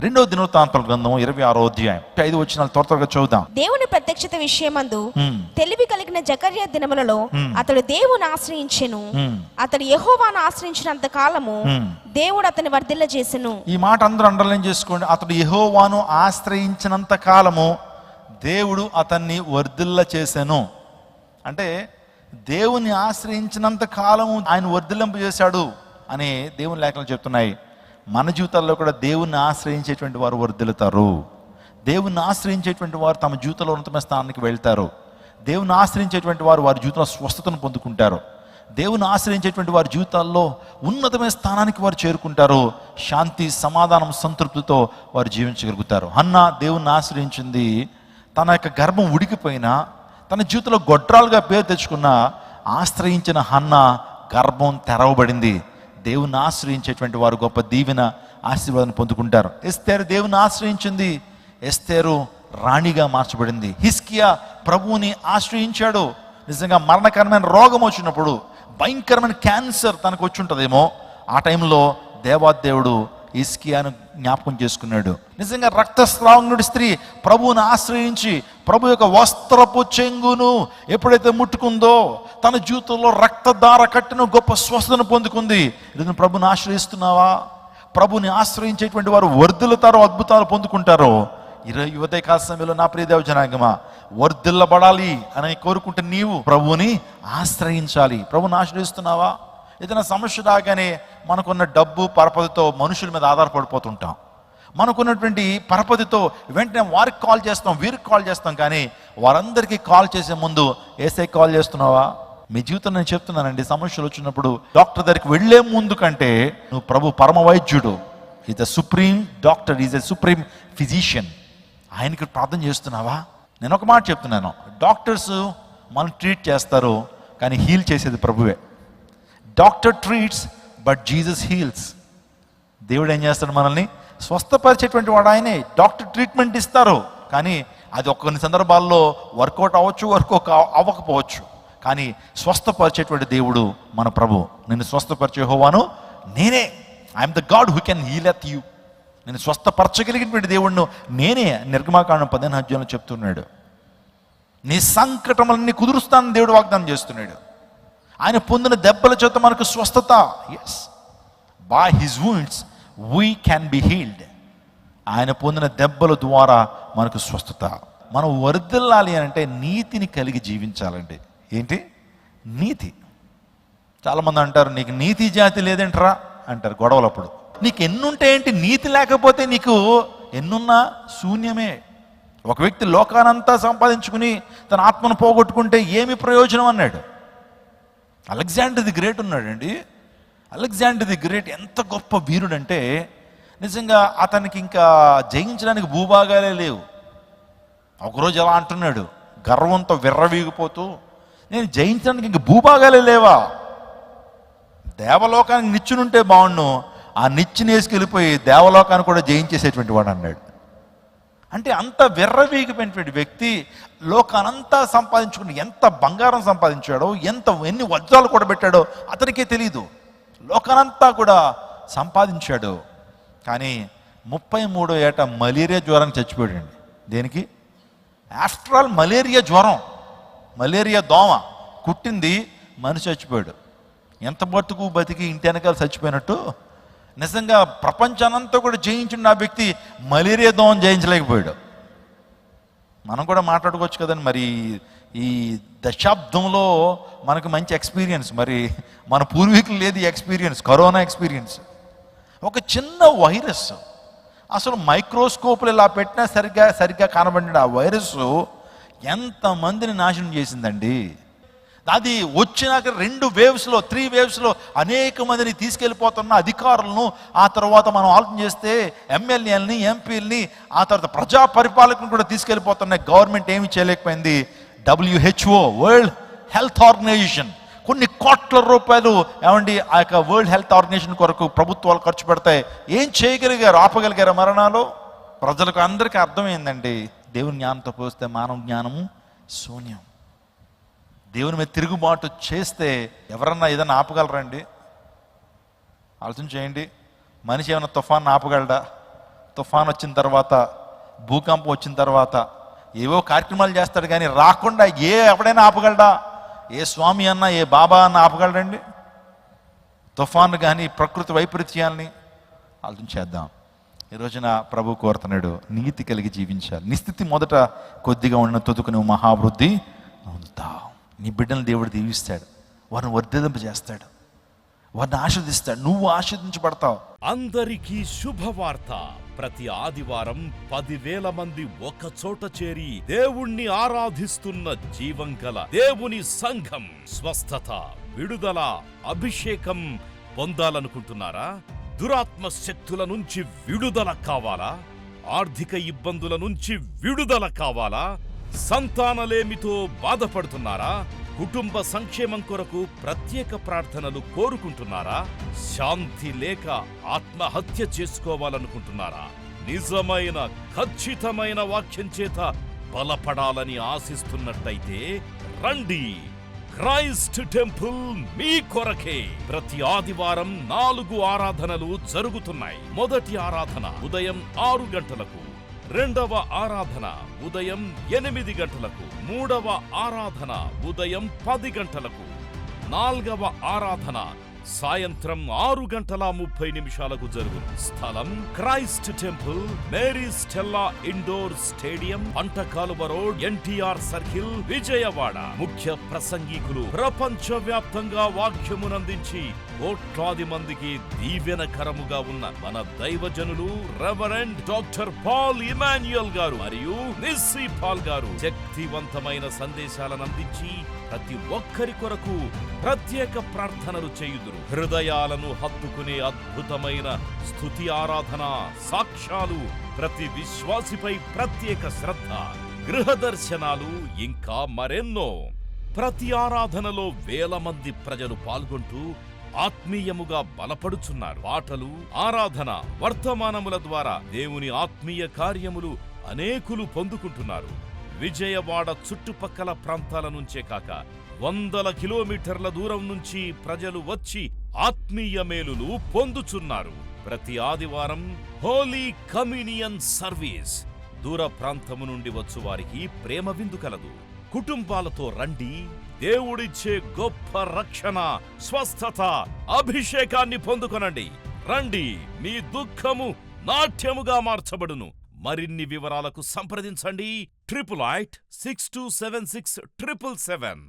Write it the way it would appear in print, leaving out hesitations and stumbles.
రెండవ దినవృత్తాంతాల గ్రంథం 26వ అధ్యాయం 5 వచనాలు త్వరగా చదువుదాం. దేవుని ప్రత్యక్షత విషయమందు తెలివి కలిగిన జకర్యా దినములలో అతడు దేవుని ఆశ్రయించెను. అతడు యెహోవాను ఆశ్రయించినంత కాలము దేవుడు అతని వర్ధిల్ల చేసెను. ఈ మాట అందరూ అండర్లైన్ చేసుకోండి. అతడు యెహోవాను ఆశ్రయించినంత కాలము దేవుడు అతన్ని వర్ధిల్ల చేసెను. అంటే దేవుని ఆశ్రయించినంత కాలము ఆయన వర్ధిల్లింపజేశాడు అని దేవుని లేఖనాలు చెప్తున్నాయి. మన జీవితాల్లో కూడా దేవుణ్ణి ఆశ్రయించేటువంటి వారు వర్ధిల్లుతారు. దేవుణ్ణి ఆశ్రయించేటువంటి వారు తమ జీవితంలో ఉన్నతమైన స్థానానికి వెళ్తారు. దేవుని ఆశ్రయించేటువంటి వారు వారి జీవితంలో స్వస్థతను పొందుకుంటారు. దేవుని ఆశ్రయించేటువంటి వారి జీవితాల్లో ఉన్నతమైన స్థానానికి వారు చేరుకుంటారు. శాంతి, సమాధానం, సంతృప్తితో వారు జీవించగలుగుతారు. హన్నా దేవుణ్ణి ఆశ్రయించింది. తన యొక్క గర్భం ఉడికిపోయినా, తన జీవితంలో గొడ్రాలుగా పేరు తెచ్చుకున్న ఆశ్రయించిన హన్నా గర్భం తెరవబడింది. దేవుని ఆశ్రయించేటువంటి వారు గొప్ప దీవెన, ఆశీర్వాదాన్ని పొందుకుంటారు. ఎస్తేరు దేవుని ఆశ్రయించింది. ఎస్తేరు రాణిగా మార్చబడింది. హిజ్కియా ప్రభువుని ఆశ్రయించాడు. నిజంగా మరణకరమైన రోగం వచ్చినప్పుడు, భయంకరమైన క్యాన్సర్ తనకు వచ్చి ఉంటుందేమో, ఆ టైంలో దేవాదేవుడు హిజ్కియాను జ్ఞాపకం చేసుకున్నాడు. నిజంగా రక్తస్రావనుడి స్త్రీ ప్రభువుని ఆశ్రయించి ప్రభు యొక్క వస్త్రపు చెంగును ఎప్పుడైతే ముట్టుకుందో తన జీవితంలో రక్తధార కట్టిన గొప్ప స్వస్థతను పొందుకుంది. ఇది ప్రభుని ఆశ్రయిస్తున్నావా? ప్రభుని ఆశ్రయించేటువంటి వారు వర్ధిల్లుతారో, అద్భుతాలు పొందుకుంటారో. ఉదయకాల సమయంలో నా ప్రియ దేవ జనాంగమా, వర్ధిల్లబడాలి అని కోరుకుంటే నీవు ప్రభువుని ఆశ్రయించాలి. ప్రభుని ఆశ్రయిస్తున్నావా? ఏదైనా సమస్య రాగానే మనకున్న డబ్బు పరపతితో మనుషుల మీద ఆధారపడిపోతుంటాం. మనకున్నటువంటి పరపతితో వెంటనే వారికి కాల్ చేస్తాం, వీరికి కాల్ చేస్తాం. కానీ వారందరికీ కాల్ చేసే ముందు ఏసై కాల్ చేస్తున్నావా? మీ జీవితం నేను చెప్తున్నానండి, సమస్యలు వచ్చినప్పుడు డాక్టర్ దగ్గరికి వెళ్లే ముందు కంటే నువ్వు ప్రభు పరమ వైద్యుడు, is the supreme doctor, is the supreme physician, ఆయనకి ప్రార్థన చేస్తున్నావా? నేను ఒక మాట చెప్తున్నాను, డాక్టర్స్ మనం ట్రీట్ చేస్తారు కానీ హీల్ చేసేది ప్రభువే. Doctor treats but Jesus heels. దేవుడు ఏం చేస్తాడు? మనల్ని స్వస్థపరిచేటువంటి వాడు ఆయనే. డాక్టర్ ట్రీట్మెంట్ ఇస్తారు కానీ అది కొన్ని సందర్భాల్లో వర్కౌట్ అవ్వచ్చు, వర్కౌట్ అవ్వకపోవచ్చు. కానీ స్వస్థపరిచేటువంటి దేవుడు మన ప్రభు. నేను స్వస్థపరిచే యెహోవాను నేనే. I am the God who can heal ఎత్ యూ. నేను స్వస్థపరచగలిగినటువంటి దేవుడిను నేనే. నిర్గమాకాండం 15వ అధ్యాయంలో చెప్తున్నాడు. నీ సంకటములన్నీ కుదురుస్తానని దేవుడు వాగ్దానం చేస్తున్నాడు. ఆయన పొందిన దెబ్బల చేత మనకు స్వస్థత. Yes, by his wounds we can be healed. ఆయన పొందిన దెబ్బల ద్వారా మనకు స్వస్థత. మనం వర్ధిల్లాలి అంటే నీతిని కలిగి జీవించాలండి. ఏంటి నీతి? చాలామంది అంటారు, నీకు నీతి జాతి లేదేంట్రా అంటారు గొడవలప్పుడు. నీకు ఎన్నుంటే ఏంటి? నీతి లేకపోతే నీకు ఎన్నున్నా శూన్యమే. ఒక వ్యక్తి లోకానంతా సంపాదించుకుని తన ఆత్మను పోగొట్టుకుంటే ఏమి ప్రయోజనం అన్నాడు. అలెగ్జాండర్ ది గ్రేట్ ఉన్నాడండి. అలెగ్జాండర్ ది గ్రేట్ ఎంత గొప్ప వీరుడంటే నిజంగా అతనికి ఇంకా జయించడానికి భూభాగాలే లేవు. ఒకరోజు ఎలా అంటున్నాడు గర్వంతో విర్రవీగిపోతూ, నేను జయించడానికి ఇంక భూభాగాలే లేవా, దేవలోకానికి నిచ్చునుంటే బాగుండు, ఆ నిచ్చుని వేసుకెళ్ళిపోయి దేవలోకాన్ని కూడా జయించేసేటువంటి వాడు అన్నాడు. అంటే అంత విర్రవీగిపోయినటువంటి వ్యక్తి లోకానంతా సంపాదించుకుని ఎంత బంగారం సంపాదించాడో, ఎన్ని వజ్రాలు కూడా పెట్టాడో అతనికే తెలియదు. లోకానంతా కూడా సంపాదించాడు కానీ 33వ ఏట మలేరియా జ్వరానికి చచ్చిపోయాడండి. దేనికి? ఆఫ్టర్ ఆల్ మలేరియా జ్వరం, మలేరియా దోమ కుట్టింది, మనిషి చచ్చిపోయాడు. ఎంత బతికి ఇంటి వెనకాల చచ్చిపోయినట్టు నిజంగా ప్రపంచానంతా కూడా జయించిన ఆ వ్యక్తి మలేరియా దోమను జయించలేకపోయాడు. మనం కూడా మాట్లాడుకోవచ్చు కదండి. మరి ఈ దశాబ్దంలో మనకు మంచి ఎక్స్పీరియన్స్, మరి మన పూర్వీకులు లేదు ఈ ఎక్స్పీరియన్స్, కరోనా ఎక్స్పీరియన్స్. ఒక చిన్న వైరస్, అసలు మైక్రోస్కోప్లు ఇలా పెట్టినా సరిగ్గా కనబడిన ఆ వైరస్ ఎంతమందిని నాశనం చేసిందండి. అది వచ్చినాక 2 వేవ్స్లో 3 వేవ్స్లో అనేక మందిని తీసుకెళ్ళిపోతున్న అధికారులను, ఆ తర్వాత మనం ఆలోచన చేస్తే ఎమ్మెల్యేలని, ఎంపీలని, ఆ తర్వాత ప్రజా పరిపాలకులను కూడా తీసుకెళ్ళిపోతున్న గవర్నమెంట్ ఏమి చేయలేకపోయింది. WHO వరల్డ్ హెల్త్ ఆర్గనైజేషన్ కొన్ని కోట్ల రూపాయలు ఏమండి ఆ యొక్క వరల్డ్ హెల్త్ ఆర్గనైజేషన్ కొరకు ప్రభుత్వాలు ఖర్చు పెడతాయి. ఏం చేయగలిగారు? ఆపగలిగారు మరణాలు? ప్రజలకు అందరికీ అర్థమైందండి, దేవుని జ్ఞానంతో పోస్తే మానవ జ్ఞానము శూన్యం. దేవుని మీద తిరుగుబాటు చేస్తే ఎవరన్నా ఏదన్నా ఆపగలరండి? ఆలోచన చేయండి. మనిషి ఏమైనా తుఫాన్ని ఆపగలడా? తుఫాన్ వచ్చిన తర్వాత, భూకంపం వచ్చిన తర్వాత ఏవో కార్యక్రమాలు చేస్తాడు, కానీ రాకుండా ఎవడైనా ఆపగలడా? ఏ స్వామి అన్నా, ఏ బాబా అన్నా ఆపగలడండి? తుఫాను కానీ ప్రకృతి వైపరీత్యాలని ఆలోచించేద్దాం. ఈ రోజున ప్రభు కోరుతున్నాడు, నీతి కలిగి జీవించాలి. నీ స్థితి మొదట కొద్దిగా ఉన్న తొదుకు నువ్వు మహావృద్ధి పొందుతావు. నీ బిడ్డలను దేవుడు దీవిస్తాడు, వారిని వర్ధింపజేస్తాడు, వారిని ఆశీర్దిస్తాడు, నువ్వు ఆశీర్దించబడతావు. అందరికీ శుభవార్త. ప్రతి ఆదివారం 10,000 మంది ఒక చోట చేరి దేవుణ్ణి ఆరాధిస్తున్న జీవం గల దేవుని సంఘం. స్వస్థత, విడుదల, అభిషేకం పొందాలనుకుంటున్నారా? దురాత్మ శక్తుల నుంచి విడుదల కావాలా? ఆర్థిక ఇబ్బందుల నుంచి విడుదల కావాలా? సంతానలేమితో బాధపడుతున్నారా? కుటుంబ సంక్షేమం కొరకు ప్రత్యేక ప్రార్థనలు కోరుకుంటున్నారా? శాంతి లేక ఆత్మహత్య చేసుకోవాలనుకుంటున్నారా? నిజమైన ఖచ్చితమైన వాక్యం చేత బలపడాలని ఆశిస్తున్నట్టయితే రండి. క్రైస్ట్ టెంపుల్ మీ కొరకే. ప్రతి ఆదివారం 4 ఆరాధనలు జరుగుతున్నాయి. మొదటి ఆరాధన ఉదయం 6 గంటలకు, రెండవ ఆరాధన ఉదయం 8 గంటలకు, మూడవ ఆరాధన ఉదయం 10 గంటలకు, 4వ ఆరాధన సాయంత్రం 6:30 జరుగును. స్థలం Christ temple, Mary Stella indoor stadium, Pantakaluva road, NTR circle, Vijayawada. ముఖ్య ప్రసంగికులు ప్రపంచవ్యాప్తంగా వాక్యమునందించి కోట్లాది మందికి దీవెనకరముగా ఉన్న మన దైవజనులు రెవరెండ్ డాక్టర్ పాల్ ఇమాన్యుయల్ గారు మరియు నిస్సీ పాల్ గారు శక్తివంతమైన సందేశాలను అందించి ప్రతి ఒక్కరి కొరకు ప్రత్యేక ప్రార్థనలు చేయుదురు. హృదయాలను హత్తుకునే అద్భుతమైన స్తుతి ఆరాధన సాక్ష్యాలు, ప్రతి విశ్వాసిపై ప్రత్యేక శ్రద్ధ, గృహ దర్శనాలు, ఇంకా మరెన్నో. ప్రతి ఆరాధనలో 1000 మంది ప్రజలు పాల్గొంటూ ఆత్మీయముగా బలపడుచున్నారు. పాటలు, ఆరాధన, వర్తమానముల ద్వారా దేవుని ఆత్మీయ కార్యములు అనేకులు పొందుకుంటున్నారు. విజయవాడ చుట్టుపక్కల ప్రాంతాల నుంచే కాక 100 కిలోమీటర్ల దూరం నుంచి ప్రజలు వచ్చి ఆత్మీయ మేలులు పొందుచున్నారు. ప్రతి ఆదివారం హోలీ కమ్యూనియన్ సర్వీస్. దూర ప్రాంతము నుండి వచ్చు వారికి ప్రేమ విందు కలదు. కుటుంబాలతో రండి. దేవుడిచ్చే గొప్ప రక్షణ, స్వస్థత, అభిషేకాన్ని పొందుకొనండి. రండి, మీ దుఃఖము నాట్యముగా మార్చబడును. మరిన్ని వివరాలకు సంప్రదించండి 88 6276 777.